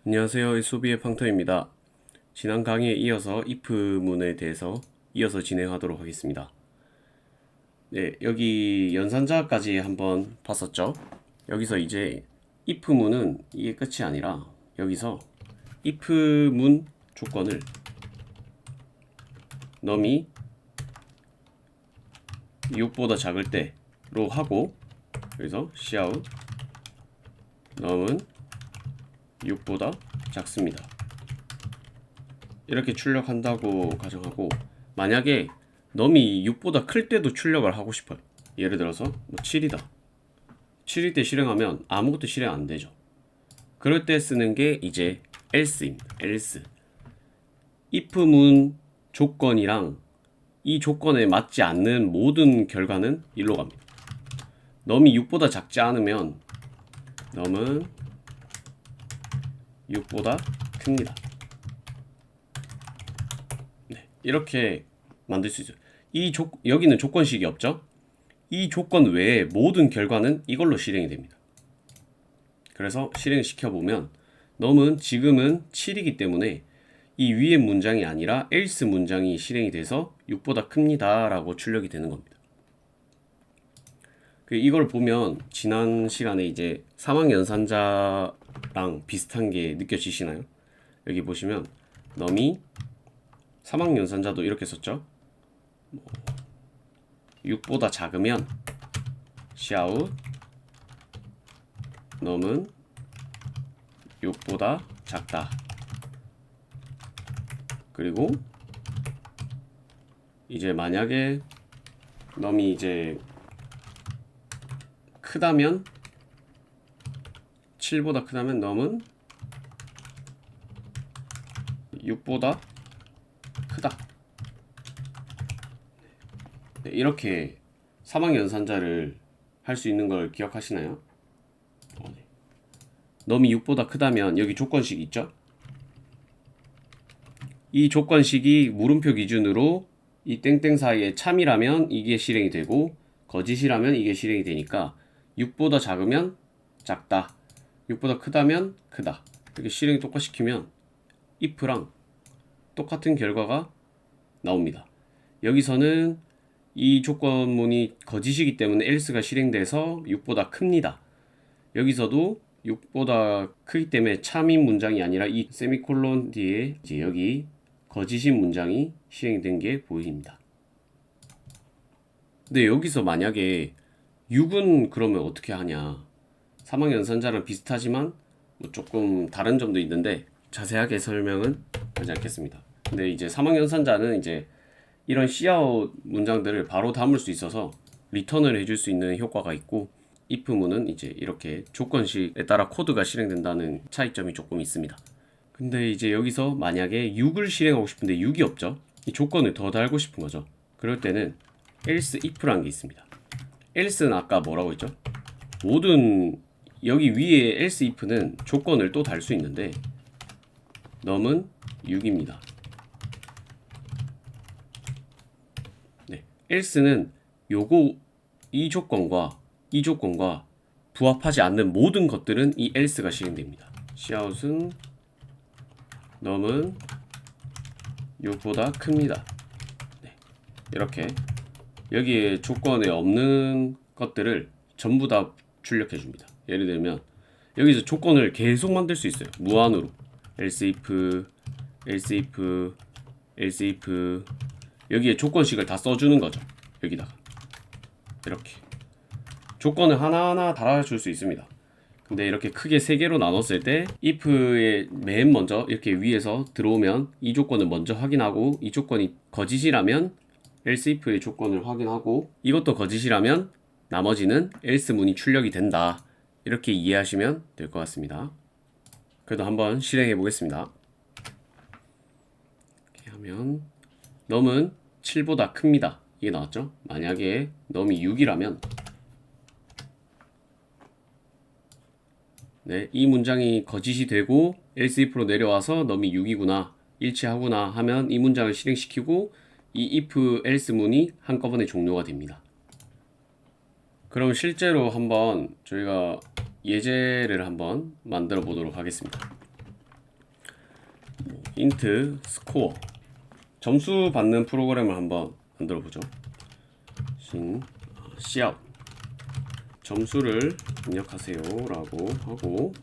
안녕하세요. 소비의 팡터입니다. 지난 강의에 이어서 if문에 대해서 이어서 진행하도록 하겠습니다. 네, 여기 연산자까지 한번 봤었죠? 여기서 이제 if문은 이게 끝이 아니라 여기서 if문 조건을 num이 6보다 작을 때로 하고, 그래서 cout num은 6보다 작습니다. 이렇게 출력한다고 가정하고, 만약에 num이 6보다 클 때도 출력을 하고 싶어요. 예를 들어서 뭐 7이다. 7일 때 실행하면 아무것도 실행 안 되죠. 그럴 때 쓰는 게 이제 else입니다. else. if문 조건이랑 이 조건에 맞지 않는 모든 결과는 일로 갑니다. num이 6보다 작지 않으면 num은 6보다 큽니다. 네, 이렇게 만들 수 있어요. 여기는 조건식이 없죠? 이 조건 외에 모든 결과는 이걸로 실행이 됩니다. 그래서 실행시켜보면 num은 지금은 7이기 때문에 이 위의 문장이 아니라 else 문장이 실행이 돼서 6보다 큽니다 라고 출력이 되는 겁니다. 이걸 보면 지난 시간에 이제 사망연산자랑 비슷한 게 느껴지시나요? 여기 보시면 num이 사망연산자도 이렇게 썼죠. 6보다 작으면 cout num은 6보다 작다. 그리고 이제 만약에 num이 이제 크다면 7보다 크다면 num은 6보다 크다. 네, 이렇게 사망연산자를 할 수 있는 걸 기억하시나요? 네. num이 6보다 크다면 여기 조건식 있죠? 이 조건식이 물음표 기준으로 이 땡땡 사이에 참이라면 이게 실행이 되고 거짓이라면 이게 실행이 되니까 6보다 작으면 작다, 6보다 크다면 크다. 이렇게 실행 똑같이 시키면 if랑 똑같은 결과가 나옵니다. 여기서는 이 조건문이 거짓이기 때문에 else가 실행돼서 6보다 큽니다. 여기서도 6보다 크기 때문에 참인 문장이 아니라 이 세미콜론 뒤에 이제 여기 거짓인 문장이 실행된 게 보입니다. 근데 여기서 만약에 6은 그러면 어떻게 하냐? 사망연산자랑 비슷하지만 뭐 조금 다른 점도 있는데 자세하게 설명은 하지 않겠습니다. 근데 이제 사망연산자는 이제 이런 cout 문장들을 바로 담을 수 있어서 리턴을 해줄 수 있는 효과가 있고, if문은 이제 이렇게 조건식에 따라 코드가 실행된다는 차이점이 조금 있습니다. 근데 이제 여기서 만약에 6을 실행하고 싶은데 6이 없죠? 이 조건을 더 달고 싶은 거죠. 그럴 때는 else if라는 게 있습니다. else는 아까 뭐라고 했죠? 모든 여기 위에 else if는 조건을 또 달 수 있는데 num은 6입니다. 네, else는 이 조건과 부합하지 않는 모든 것들은 이 else가 실행됩니다. cout은 num은 6보다 큽니다. 네, 이렇게 여기에 조건에 없는 것들을 전부 다 출력해 줍니다. 예를 들면 여기서 조건을 계속 만들 수 있어요. 무한으로 else if, else if, else if 여기에 조건식을 다 써주는 거죠. 여기다가 이렇게 조건을 하나하나 달아줄 수 있습니다. 근데 이렇게 크게 3개로 나눴을 때 if의 맨 먼저 이렇게 위에서 들어오면 이 조건을 먼저 확인하고, 이 조건이 거짓이라면 else if의 조건을 확인하고, 이것도 거짓이라면 나머지는 else 문이 출력이 된다. 이렇게 이해하시면 될 것 같습니다. 그래도 한번 실행해 보겠습니다. 이렇게 하면 num은 7보다 큽니다. 이게 나왔죠? 만약에 num이 6이라면 네, 이 문장이 거짓이 되고 else if로 내려와서 num이 6이구나, 일치하구나 하면 이 문장을 실행시키고 이 if else 문이 한꺼번에 종료가 됩니다. 그럼 실제로 한번 저희가 예제를 한번 만들어 보도록 하겠습니다. int 스코어 점수 받는 프로그램을 한번 만들어 보죠. cout 점수를 입력하세요 라고 하고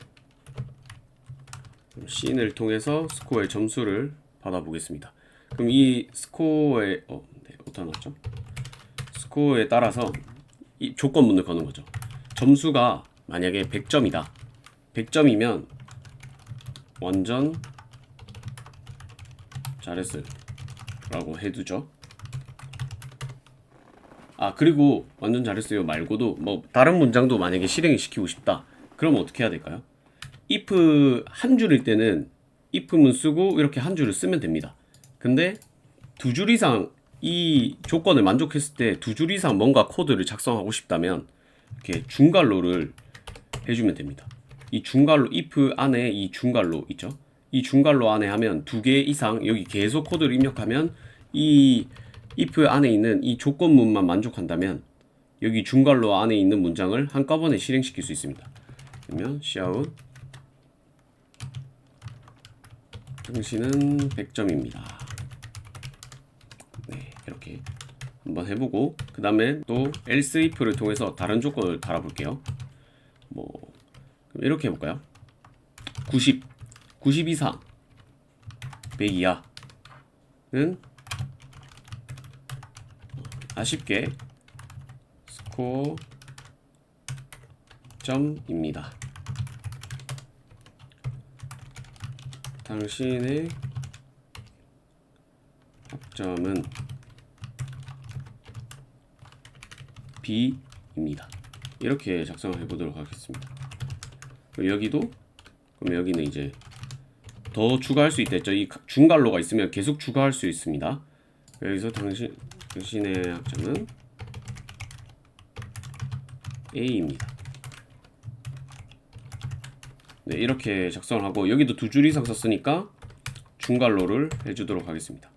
씬을 통해서 스코어의 점수를 받아보겠습니다. 그럼 이 스코어의 네, 어디다 놨죠? 스코어에 따라서 이 조건문을 거는 거죠. 점수가 만약에 100점이다. 100점이면 완전 잘했어요 라고 해두죠. 그리고 완전 잘했어요 말고도 뭐 다른 문장도 만약에 실행을 시키고 싶다. 그럼 어떻게 해야 될까요? if 한 줄일 때는 if문 쓰고 이렇게 한 줄을 쓰면 됩니다. 근데 두 줄 이상 이 조건을 만족했을 때 두 줄 이상 뭔가 코드를 작성하고 싶다면 이렇게 중괄호를 해주면 됩니다. 이 중괄호 if 안에 이 중괄호 있죠? 이 중괄호 안에 하면 두 개 이상 여기 계속 코드를 입력하면 이 if 안에 있는 이 조건문만 만족한다면 여기 중괄호 안에 있는 문장을 한꺼번에 실행시킬 수 있습니다. 그러면 cout 당신은 100점입니다. 네, 이렇게 한번 해보고 그 다음에 또 else if를 통해서 다른 조건을 달아볼게요. 뭐 이렇게 해볼까요? 90 이상 100 이하는 아쉽게 스코어 점입니다. 당신의 학점은 B입니다. 이렇게 작성을 해보도록 하겠습니다. 그럼 여기도 그럼 여기는 이제 더 추가할 수 있다 했죠. 이 중괄호가 있으면 계속 추가할 수 있습니다. 여기서 당신의 학점은 A입니다. 네, 이렇게 작성을 하고 여기도 두 줄 이상 썼으니까 중괄호를 해주도록 하겠습니다.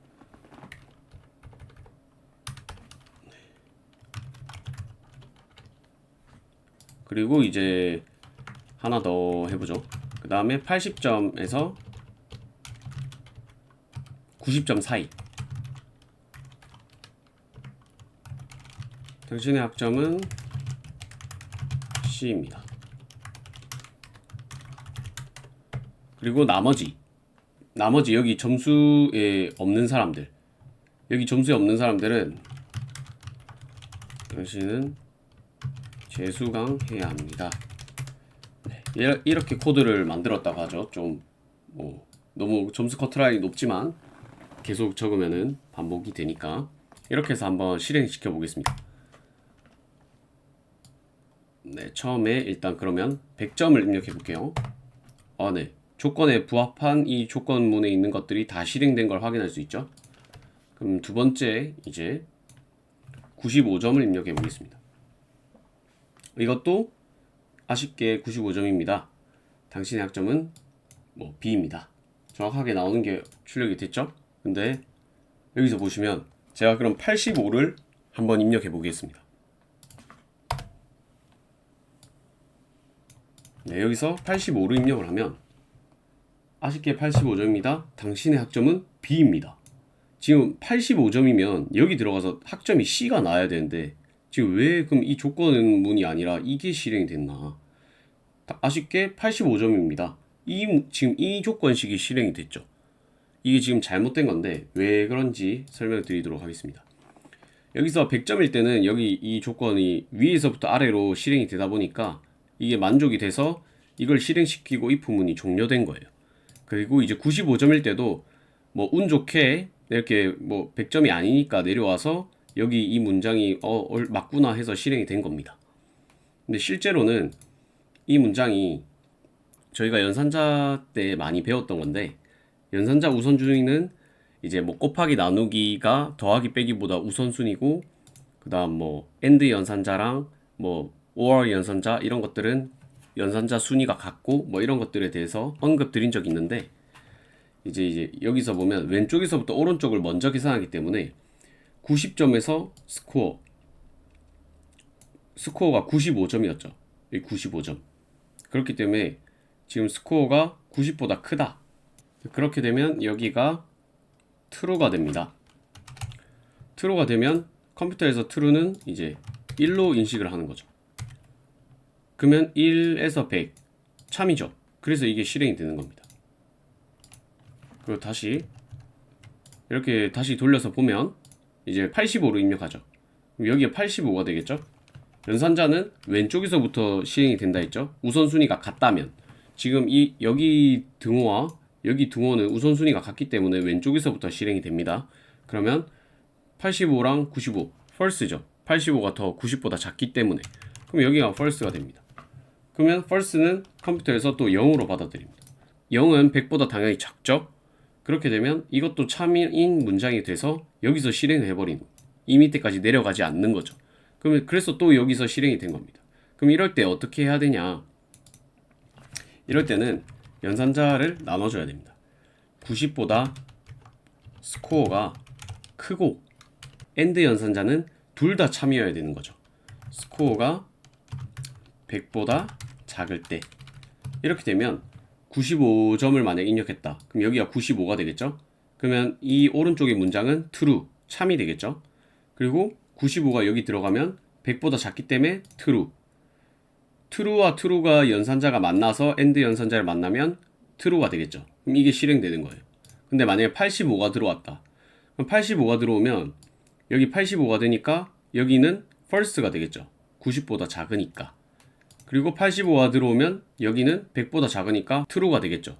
그리고 이제 하나 더 해보죠. 그 다음에 80점에서 90점 사이 당신의 학점은 C입니다. 그리고 나머지 여기 점수에 없는 사람들 여기 점수에 없는 사람들은 당신은 재수강해야 합니다. 네, 이렇게 코드를 만들었다고 하죠. 좀 뭐 너무 점수 커트라인이 높지만 계속 적으면은 반복이 되니까 이렇게 해서 한번 실행시켜 보겠습니다. 네, 처음에 일단 그러면 100점을 입력해 볼게요. 네. 조건에 부합한 이 조건문에 있는 것들이 다 실행된 걸 확인할 수 있죠. 그럼 두 번째 이제 95점을 입력해 보겠습니다. 이것도 아쉽게 95점입니다. 당신의 학점은 뭐 B입니다. 정확하게 나오는 게 출력이 됐죠? 근데 여기서 보시면 제가 그럼 85를 한번 입력해 보겠습니다. 네, 여기서 85를 입력을 하면 아쉽게 85점입니다. 당신의 학점은 B입니다. 지금 85점이면 여기 들어가서 학점이 C가 나와야 되는데 지금 왜 그럼 이 조건문이 아니라 이게 실행이 됐나? 아쉽게 85점입니다. 지금 이 조건식이 실행이 됐죠. 이게 지금 잘못된 건데 왜 그런지 설명드리도록 하겠습니다. 여기서 100점일 때는 여기 이 조건이 위에서부터 아래로 실행이 되다 보니까 이게 만족이 돼서 이걸 실행시키고 if문이 종료된 거예요. 그리고 이제 95점일 때도 뭐 운 좋게 이렇게 뭐 100점이 아니니까 내려와서 여기 이 문장이 맞구나 해서 실행이 된 겁니다. 근데 실제로는 이 문장이 저희가 연산자 때 많이 배웠던 건데 연산자 우선순위는 이제 뭐 곱하기 나누기가 더하기 빼기보다 우선순위고 그다음 뭐 AND 연산자랑 뭐 OR 연산자 이런 것들은 연산자 순위가 같고 뭐 이런 것들에 대해서 언급 드린 적이 있는데 이제 여기서 보면 왼쪽에서부터 오른쪽을 먼저 계산하기 때문에 90점에서 스코어가 95점이었죠. 95점. 그렇기 때문에 지금 스코어가 90보다 크다. 그렇게 되면 여기가 true가 됩니다. true가 되면 컴퓨터에서 true는 이제 1로 인식을 하는 거죠. 그러면 1에서 100 참이죠. 그래서 이게 실행이 되는 겁니다. 그리고 다시 이렇게 다시 돌려서 보면 이제 85로 입력하죠. 그럼 여기에 85가 되겠죠. 연산자는 왼쪽에서부터 실행이 된다 했죠. 우선순위가 같다면 지금 여기 등호와 여기 등호는 우선순위가 같기 때문에 왼쪽에서부터 실행이 됩니다. 그러면 85랑 95 false죠. 85가 더 90보다 작기 때문에 그럼 여기가 false가 됩니다. 그러면 false는 컴퓨터에서 또 0으로 받아들입니다. 0은 100보다 당연히 작죠. 그렇게 되면 이것도 참인 문장이 돼서 여기서 실행을 해버리는 거예요. 이 밑에까지 내려가지 않는 거죠. 그러면 그래서 또 여기서 실행이 된 겁니다. 그럼 이럴 때 어떻게 해야 되냐? 이럴 때는 연산자를 나눠줘야 됩니다. 90보다 스코어가 크고 AND 연산자는 둘 다 참이어야 되는 거죠. 스코어가 100보다 작을 때 이렇게 되면 95점을 만약 입력했다. 그럼 여기가 95가 되겠죠? 그러면 이 오른쪽의 문장은 true, 참이 되겠죠? 그리고 95가 여기 들어가면 100보다 작기 때문에 true. true와 true가 연산자가 만나서 AND 연산자를 만나면 true가 되겠죠. 그럼 이게 실행되는 거예요. 근데 만약에 85가 들어왔다. 그럼 85가 들어오면 여기 85가 되니까 여기는 false가 되겠죠. 90보다 작으니까. 그리고 85가 들어오면 여기는 100보다 작으니까 true가 되겠죠.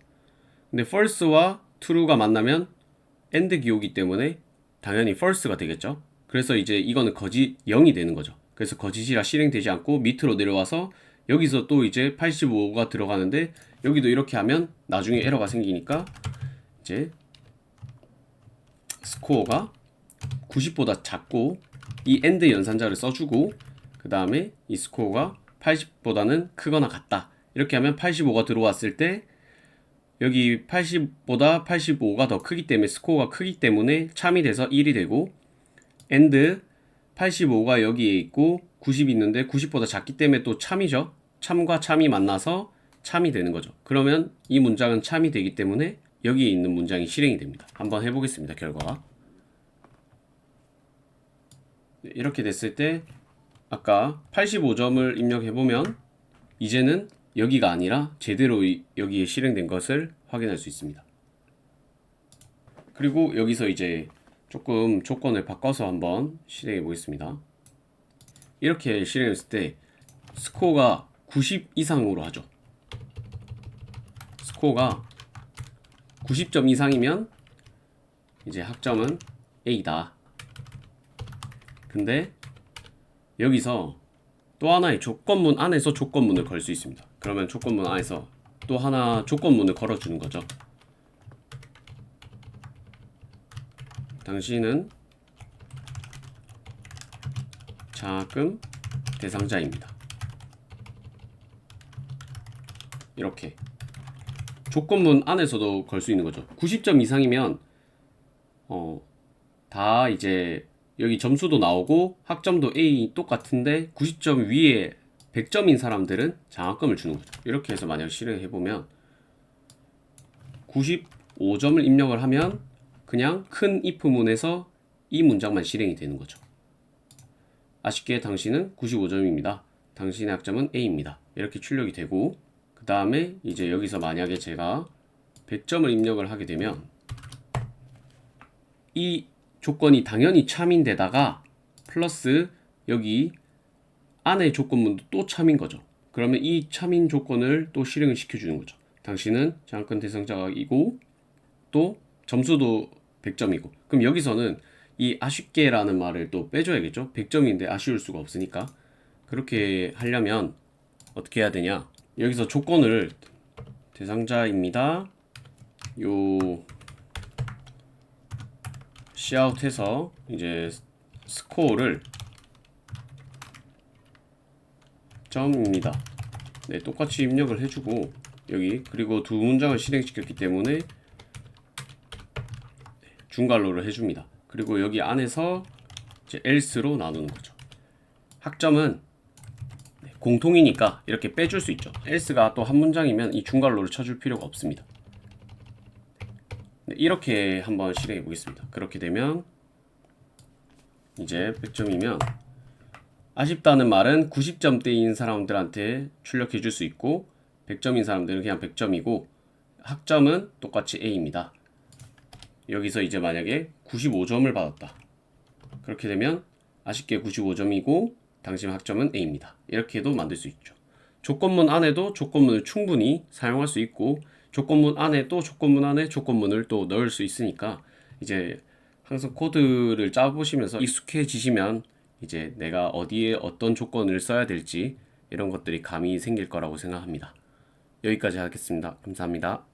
근데 false와 true가 만나면 AND 기호이기 때문에 당연히 false가 되겠죠. 그래서 이제 이거는 거짓 0이 되는 거죠. 그래서 거짓이라 실행되지 않고 밑으로 내려와서 여기서 또 이제 85가 들어가는데 여기도 이렇게 하면 나중에 에러가 생기니까 이제 스코어가 90보다 작고 이 AND 연산자를 써주고 그 다음에 이 스코어가 80보다는 크거나 같다. 이렇게 하면 85가 들어왔을 때 여기 80보다 85가 더 크기 때문에 스코어가 크기 때문에 참이 돼서 1이 되고 AND 85가 여기에 있고 90이 있는데 90보다 작기 때문에 또 참이죠. 참과 참이 만나서 참이 되는 거죠. 그러면 이 문장은 참이 되기 때문에 여기에 있는 문장이 실행이 됩니다. 한번 해보겠습니다. 결과가 이렇게 됐을 때 아까 85점을 입력해보면 이제는 여기가 아니라 제대로 여기에 실행된 것을 확인할 수 있습니다. 그리고 여기서 이제 조금 조건을 바꿔서 한번 실행해 보겠습니다. 이렇게 실행했을 때 스코어가 90 이상으로 하죠. 스코어가 90점 이상이면 이제 학점은 A다. 근데 여기서 또 하나의 조건문 안에서 조건문을 걸 수 있습니다. 그러면 조건문 안에서 또 하나 조건문을 걸어주는 거죠. 당신은 장학금 대상자입니다. 이렇게 조건문 안에서도 걸 수 있는 거죠. 90점 이상이면 다 이제 여기 점수도 나오고 학점도 A 똑같은데 90점 위에 100점인 사람들은 장학금을 주는 거죠. 이렇게 해서 만약 실행해보면 95점을 입력을 하면 그냥 큰 if문에서 이 문장만 실행이 되는 거죠. 아쉽게 당신은 95점입니다. 당신의 학점은 A입니다. 이렇게 출력이 되고 그 다음에 이제 여기서 만약에 제가 100점을 입력을 하게 되면 이 조건이 당연히 참인데다가 플러스 여기 안에 조건문도 또 참인 거죠. 그러면 이 참인 조건을 또 실행을 시켜주는 거죠. 당신은 장학금 대상자이고 또 점수도 100점이고 그럼 여기서는 이 아쉽게라는 말을 또 빼줘야겠죠. 100점인데 아쉬울 수가 없으니까 그렇게 하려면 어떻게 해야 되냐, 여기서 조건을 대상자입니다 요 시아웃해서 이제 스코어를 점입니다. 네, 똑같이 입력을 해주고 여기 그리고 두 문장을 실행시켰기 때문에 중괄호를 해줍니다. 그리고 여기 안에서 이제 else로 나누는 거죠. 학점은 공통이니까 이렇게 빼줄 수 있죠. else가 또 한 문장이면 이 중괄호를 쳐줄 필요가 없습니다. 네, 이렇게 한번 실행해 보겠습니다. 그렇게 되면 이제 100점이면 아쉽다는 말은 90점대인 사람들한테 출력해 줄 수 있고 100점인 사람들은 그냥 100점이고 학점은 똑같이 A입니다. 여기서 이제 만약에 95점을 받았다. 그렇게 되면 아쉽게 95점이고 당신 학점은 A입니다. 이렇게도 만들 수 있죠. 조건문 안에도 조건문을 충분히 사용할 수 있고 조건문 안에 또 조건문 안에 조건문을 또 넣을 수 있으니까 이제 항상 코드를 짜보시면서 익숙해지시면 이제 내가 어디에 어떤 조건을 써야 될지 이런 것들이 감이 생길 거라고 생각합니다. 여기까지 하겠습니다. 감사합니다.